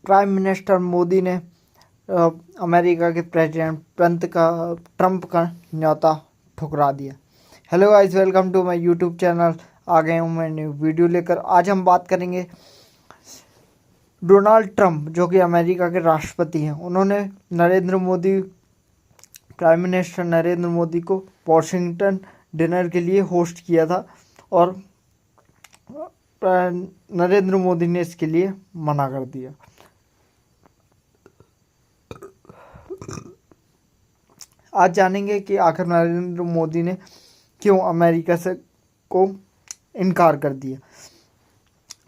Prime minister Modi ने America के president Trump का न्योता ठुकरा दिया। Hello guys, welcome to my YouTube channel. आ गए हूँ मैं न्यू वीडियो लेकर। आज हम बात करेंगे डोनाल्ड ट्रंप, जो कि अमेरिका के राष्ट्रपति हैं। उन्होंने प्राइम मिनिस्टर नरेंद्र मोदी को वॉशिंगटन डिनर के लिए होस्ट किया था और नरेंद्र मोदी ने इसके लिए मना कर दिया। आज जानेंगे कि आखिर नरेंद्र मोदी ने क्यों अमेरिका से को इनकार कर दिया।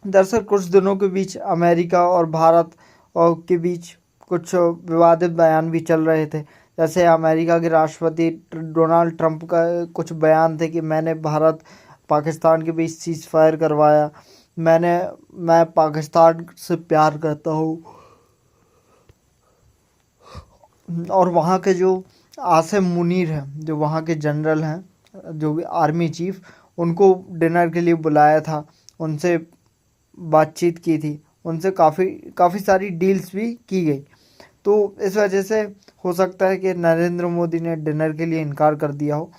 दरअसल कुछ दिनों के बीच अमेरिका और भारत के बीच कुछ विवादित बयान भी चल रहे थे। जैसे अमेरिका के राष्ट्रपति डोनाल्ड ट्रंप का कुछ बयान थे कि मैंने भारत पाकिस्तान के बीच सीज फायर करवाया, मैं पाकिस्तान से प्यार करता हूँ। और वहाँ के जो आसिम मुनीर हैं, जो वहाँ के जनरल हैं, जो भी आर्मी चीफ, उनको डिनर के लिए बुलाया था, उनसे बातचीत की थी, उनसे काफ़ी सारी डील्स भी की गई। तो इस वजह से हो सकता है कि नरेंद्र मोदी ने डिनर के लिए इनकार कर दिया हो।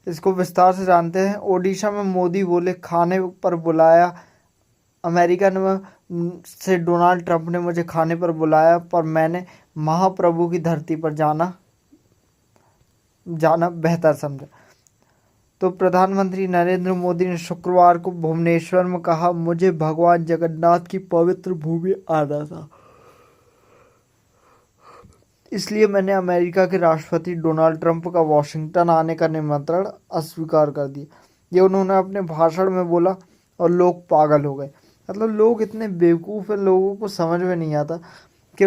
इसको विस्तार से जानते हैं। ओडिशा में मोदी बोले, खाने पर बुलाया अमेरिका ने से डोनाल्ड ट्रंप ने मुझे खाने पर बुलाया, पर मैंने महाप्रभु की धरती पर जाना बेहतर समझा। तो प्रधानमंत्री नरेंद्र मोदी ने शुक्रवार को भुवनेश्वर में कहा, मुझे भगवान जगन्नाथ की पवित्र भूमि आना था, इसलिए मैंने अमेरिका के राष्ट्रपति डोनाल्ड ट्रंप का वॉशिंगटन आने का निमंत्रण अस्वीकार कर दिया। ये उन्होंने अपने भाषण में बोला और लोग पागल हो गए। मतलब लोग इतने बेवकूफ़ हैं, लोगों को समझ में नहीं आता कि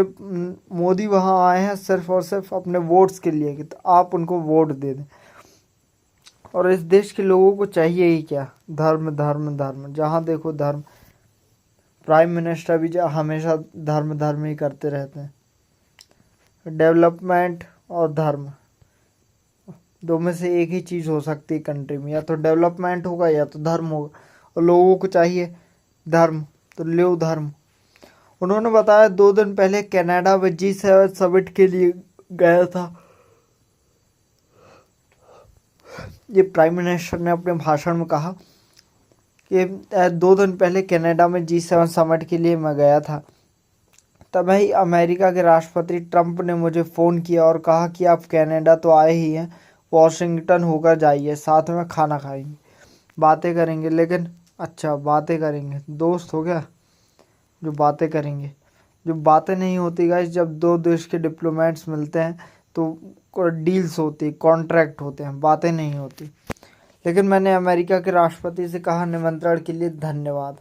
मोदी वहाँ आए हैं सिर्फ और सिर्फ अपने वोट्स के लिए, कि तो आप उनको वोट दे दें। और इस देश के लोगों को चाहिए ही क्या? धर्म धर्म धर्म, जहाँ देखो धर्म। प्राइम मिनिस्टर भी हमेशा धर्म धर्म ही करते रहते हैं। डेवलपमेंट और धर्म, दो में से एक ही चीज़ हो सकती है कंट्री में, या तो डेवलपमेंट होगा या तो धर्म होगा। और लोगों को चाहिए धर्म, तो लो धर्म। उन्होंने बताया 2 दिन पहले कनाडा में G7 समिट के लिए गया था। ये प्राइम मिनिस्टर ने अपने भाषण में कहा कि 2 दिन पहले कनाडा में G7 समिट के लिए मैं गया था। तभी अमेरिका के राष्ट्रपति ट्रंप ने मुझे फ़ोन किया और कहा कि आप कनाडा तो आए ही हैं, वॉशिंगटन होकर जाइए, साथ में खाना खाएंगे, बातें करेंगे। लेकिन अच्छा, बातें करेंगे, दोस्त हो गया जो बातें करेंगे? जो बातें नहीं होती गाइस, जब 2 देश के डिप्लोमेट्स मिलते हैं तो डील्स होती, कॉन्ट्रैक्ट होते हैं, बातें नहीं होती। लेकिन मैंने अमेरिका के राष्ट्रपति से कहा निमंत्रण के लिए धन्यवाद,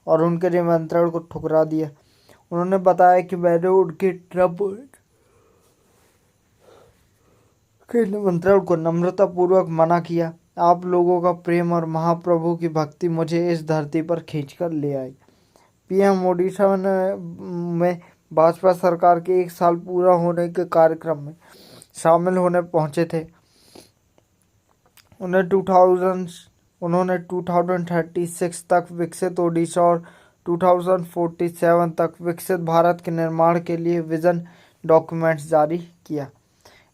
और उनके निमंत्रण को ठुकरा दिया। उन्होंने बताया कि मैंने उनके ट्रंप के निमंत्रण को नम्रतापूर्वक मना किया। आप लोगों का प्रेम और महाप्रभु की भक्ति मुझे इस धरती पर खींचकर ले आई। पीएम ओडिशा में भाजपा सरकार के 1 साल पूरा होने के कार्यक्रम में शामिल होने पहुंचे थे। उन्होंने 2036 तक विकसित ओडिशा और 2047 तक विकसित भारत के निर्माण के लिए विजन डॉक्यूमेंट्स जारी किया।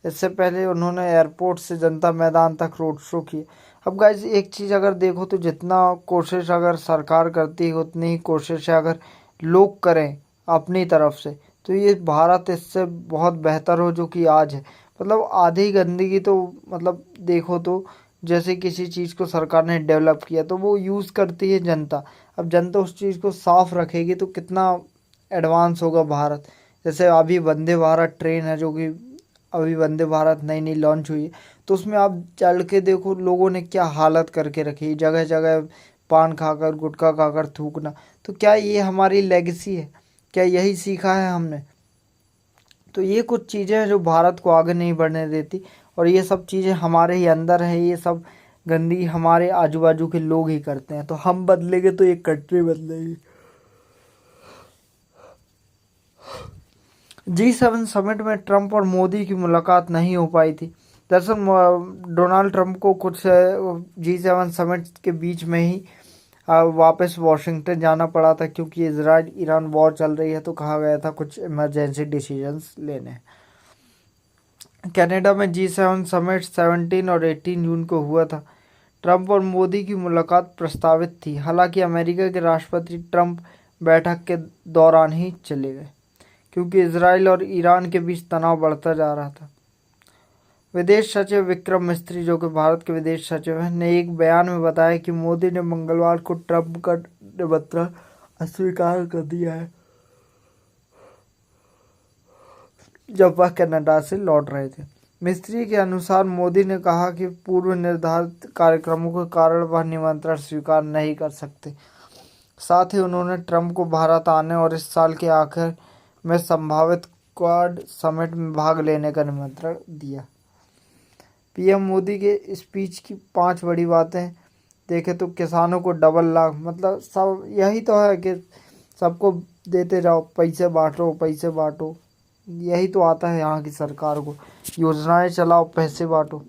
इससे पहले उन्होंने एयरपोर्ट से जनता मैदान तक रोड शो किया। अब गाइस, एक चीज़ अगर देखो तो जितना कोशिश अगर सरकार करती है, उतनी ही कोशिश अगर लोग करें अपनी तरफ से, तो ये भारत इससे बहुत बेहतर हो जो कि आज है। मतलब आधी गंदगी तो, मतलब देखो तो, जैसे किसी चीज़ को सरकार ने डेवलप किया तो वो यूज़ करती है जनता। अब जनता उस चीज़ को साफ रखेगी तो कितना एडवांस होगा भारत। जैसे अभी वंदे भारत ट्रेन है, जो कि अभी वंदे भारत नई लॉन्च हुई है, तो उसमें आप चल के देखो लोगों ने क्या हालत करके रखी है, जगह जगह पान खाकर, गुटखा खाकर थूकना। तो क्या ये हमारी लेगेसी है? क्या यही सीखा है हमने? तो ये कुछ चीज़ें हैं जो भारत को आगे नहीं बढ़ने देती, और ये सब चीज़ें हमारे ही अंदर है। ये सब गंदगी हमारे आजू बाजू के लोग ही करते हैं। तो हम बदलेंगे तो ये कंट्री बदलेगी। G7 समिट में ट्रंप और मोदी की मुलाकात नहीं हो पाई थी। दरअसल डोनाल्ड ट्रंप को कुछ G7 समिट के बीच में ही वापस वॉशिंगटन जाना पड़ा था क्योंकि इजराइल ईरान वॉर चल रही है, तो कहा गया था कुछ इमरजेंसी डिसीजंस लेने। कनाडा में G7 समिट 17 और 18 जून को हुआ था। ट्रंप और मोदी की मुलाकात प्रस्तावित थी, हालांकि अमेरिका के राष्ट्रपति ट्रंप बैठक के दौरान ही चले गए क्योंकि इजराइल और ईरान के बीच तनाव बढ़ता जा रहा था। विदेश सचिव विक्रम मिस्री, जो कि भारत के विदेश सचिव हैं, ने एक बयान में बताया कि मोदी ने मंगलवार को ट्रंप का निमंत्रण अस्वीकार कर दिया है जब वह कनाडा से लौट रहे थे। मिस्त्री के अनुसार मोदी ने कहा कि पूर्व निर्धारित कार्यक्रमों के कारण वह निमंत्रण स्वीकार नहीं कर सकते। साथ ही उन्होंने ट्रंप को भारत आने और इस साल के आखिर में संभावित क्वाड समिट में भाग लेने का निमंत्रण दिया। पीएम मोदी के स्पीच की 5 बड़ी बातें देखें तो किसानों को डबल लाभ, मतलब सब यही तो है कि सबको देते जाओ, पैसे बांटो पैसे बांटो, यही तो आता है यहाँ की सरकार को, योजनाएं चलाओ पैसे बांटो।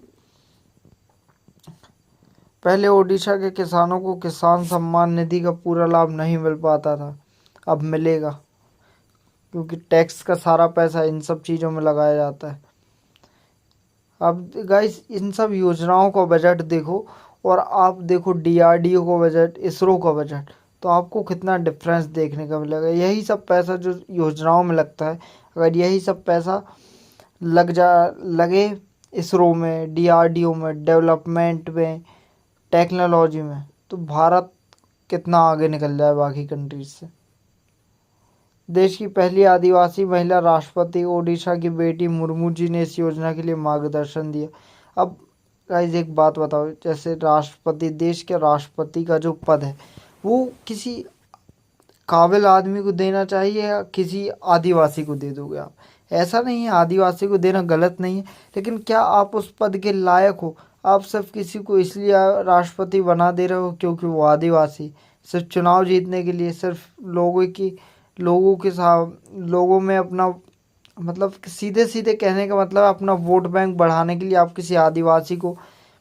पहले ओडिशा के किसानों को किसान सम्मान निधि का पूरा लाभ नहीं मिल पाता था, अब मिलेगा क्योंकि टैक्स का सारा पैसा इन सब चीज़ों में लगाया जाता है। अब गाइस इन सब योजनाओं का बजट देखो और आप देखो DRDO का बजट, इसरो का बजट, तो आपको कितना डिफरेंस देखने का मिलेगा। यही सब पैसा जो योजनाओं में लगता है, अगर यही सब पैसा लगे इसरो में, DRDO में, डेवलपमेंट में, टेक्नोलॉजी में, तो भारत कितना आगे निकल जाए बाकी कंट्रीज से। देश की पहली आदिवासी महिला राष्ट्रपति ओडिशा की बेटी मुर्मू जी ने इस योजना के लिए मार्गदर्शन दिया। अब गाइस एक बात बताओ, जैसे राष्ट्रपति, देश के राष्ट्रपति का जो पद है वो किसी काबिल आदमी को देना चाहिए या किसी आदिवासी को दे दोगे आप? ऐसा नहीं है, आदिवासी को देना गलत नहीं है, लेकिन क्या आप उस पद के लायक हो? आप सिर्फ किसी को इसलिए राष्ट्रपति बना दे रहे हो क्योंकि वो आदिवासी, सिर्फ चुनाव जीतने के लिए, सिर्फ लोगों में अपना, मतलब सीधे सीधे कहने का मतलब अपना वोट बैंक बढ़ाने के लिए आप किसी आदिवासी को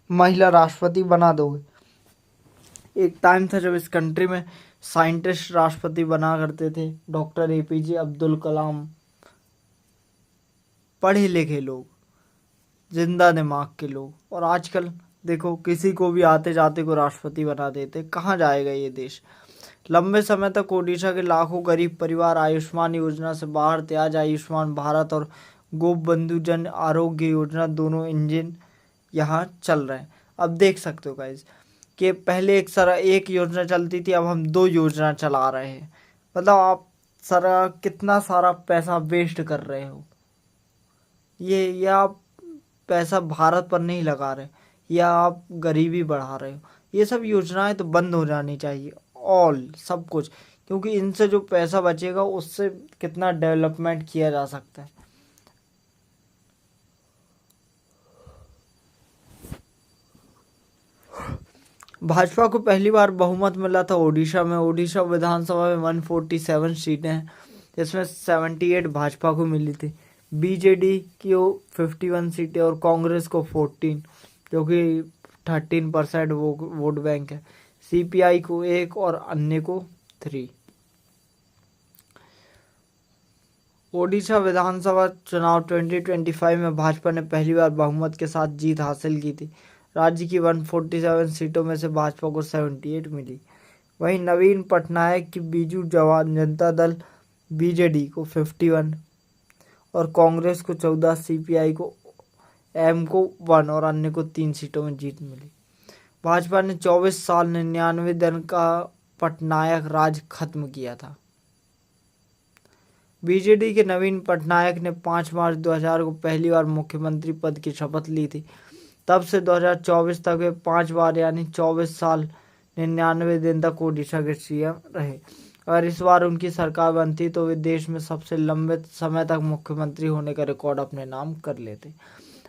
महिला राष्ट्रपति बना दोगे। एक टाइम था जब इस कंट्री में साइंटिस्ट राष्ट्रपति बना करते थे, डॉक्टर APJ अब्दुल कलाम, पढ़े लिखे लोग, जिंदा दिमाग के लोग, और आजकल देखो किसी को भी आते जाते को राष्ट्रपति बना देते। कहाँ जाएगा ये देश? लंबे समय तक ओडिशा के लाखों गरीब परिवार आयुष्मान योजना से बाहर थे। आज आयुष्मान भारत और गोपबंधु जन आरोग्य योजना दोनों इंजन यहाँ चल रहे हैं। अब देख सकते हो गाइस कि पहले एक योजना चलती थी, अब हम 2 योजना चला रहे हैं। मतलब आप कितना सारा पैसा वेस्ट कर रहे हो। ये आप पैसा भारत पर नहीं लगा रहे, या आप गरीबी बढ़ा रहे हो। ये सब योजनाएं तो बंद हो जानी चाहिए, सब कुछ, क्योंकि इनसे जो पैसा बचेगा उससे कितना डेवलपमेंट किया जा सकता है। भाजपा को पहली बार बहुमत मिला था ओडिशा में। ओडिशा विधानसभा में 147 सीटें हैं, जिसमें 78 भाजपा को मिली थी। BJD को 51 सीटें और कांग्रेस को 14, जो कि 13% वोट बैंक है। CPI को 1 और अन्य को 3। ओडिशा विधानसभा चुनाव 2025 में भाजपा ने पहली बार बहुमत के साथ जीत हासिल की थी। राज्य की 147 सीटों में से भाजपा को 78 मिली। वहीं नवीन पटनायक की बीजू जनता दल BJD को 51 और कांग्रेस को 14, CPI को M को 1 और अन्य को 3 सीटों में जीत मिली। भाजपा ने 24 साल 99 दिन का पटनायक राज खत्म किया था। BJD के नवीन पटनायक ने 5 मार्च 2000 को पहली बार मुख्यमंत्री पद की शपथ ली थी। तब से 2024 तक वे 5 बार यानी 24 साल 99 दिन तक ओडिशा के CM रहे। अगर इस बार उनकी सरकार बनती तो वे देश में सबसे लंबे समय तक मुख्यमंत्री होने का रिकॉर्ड अपने नाम कर लेते।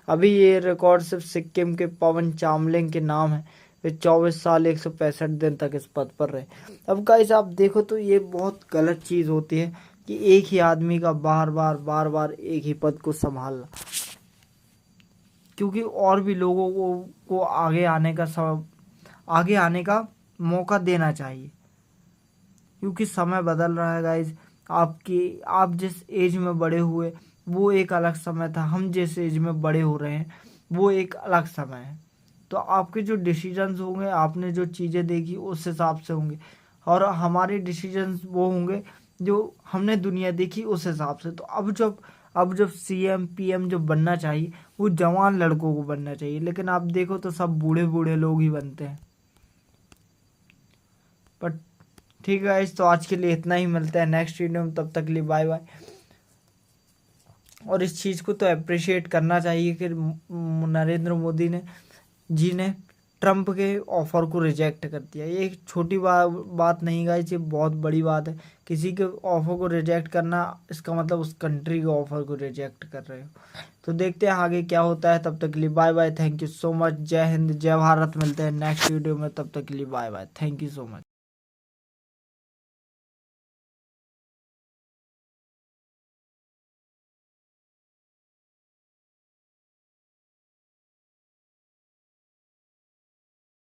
अभी ये रिकॉर्ड सिर्फ सिक्किम के पवन चामलिंग के नाम है। वे 24 साल 165 दिन तक इस पद पर रहे। अब गाइस आप देखो तो ये बहुत गलत चीज़ होती है कि एक ही आदमी का बार बार एक ही पद को संभालना, क्योंकि और भी लोगों को आगे आने का मौका देना चाहिए, क्योंकि समय बदल रहा है गाइज। आप जिस एज में बड़े हुए वो एक अलग समय था, हम जिस एज में बड़े हो रहे हैं वो एक अलग समय है। तो आपके जो डिसीजंस होंगे, आपने जो चीज़ें देखी उस हिसाब से होंगे, और हमारे डिसीजंस वो होंगे जो हमने दुनिया देखी उस हिसाब से। तो अब जब सीएम पीएम जो बनना चाहिए वो जवान लड़कों को बनना चाहिए, लेकिन आप देखो तो सब बूढ़े बूढ़े लोग ही बनते हैं। बट ठीक है गाइस, तो आज के लिए इतना ही। मिलते हैं नेक्स्ट वीडियो में, तब तक के लिए बाय बाय। और इस चीज़ को तो अप्रिशिएट करना चाहिए कि नरेंद्र मोदी जी ने ट्रम्प के ऑफर को रिजेक्ट कर दिया। ये एक छोटी बात नहीं गाइस, ये बहुत बड़ी बात है। किसी के ऑफर को रिजेक्ट करना, इसका मतलब उस कंट्री के ऑफर को रिजेक्ट कर रहे हो। तो देखते हैं आगे क्या होता है। तब तक के लिए bye bye, thank you so much. जय हिंद, जय भारत। मिलते हैं नेक्स्ट वीडियो में, तब तक के लिए bye bye, thank you so much.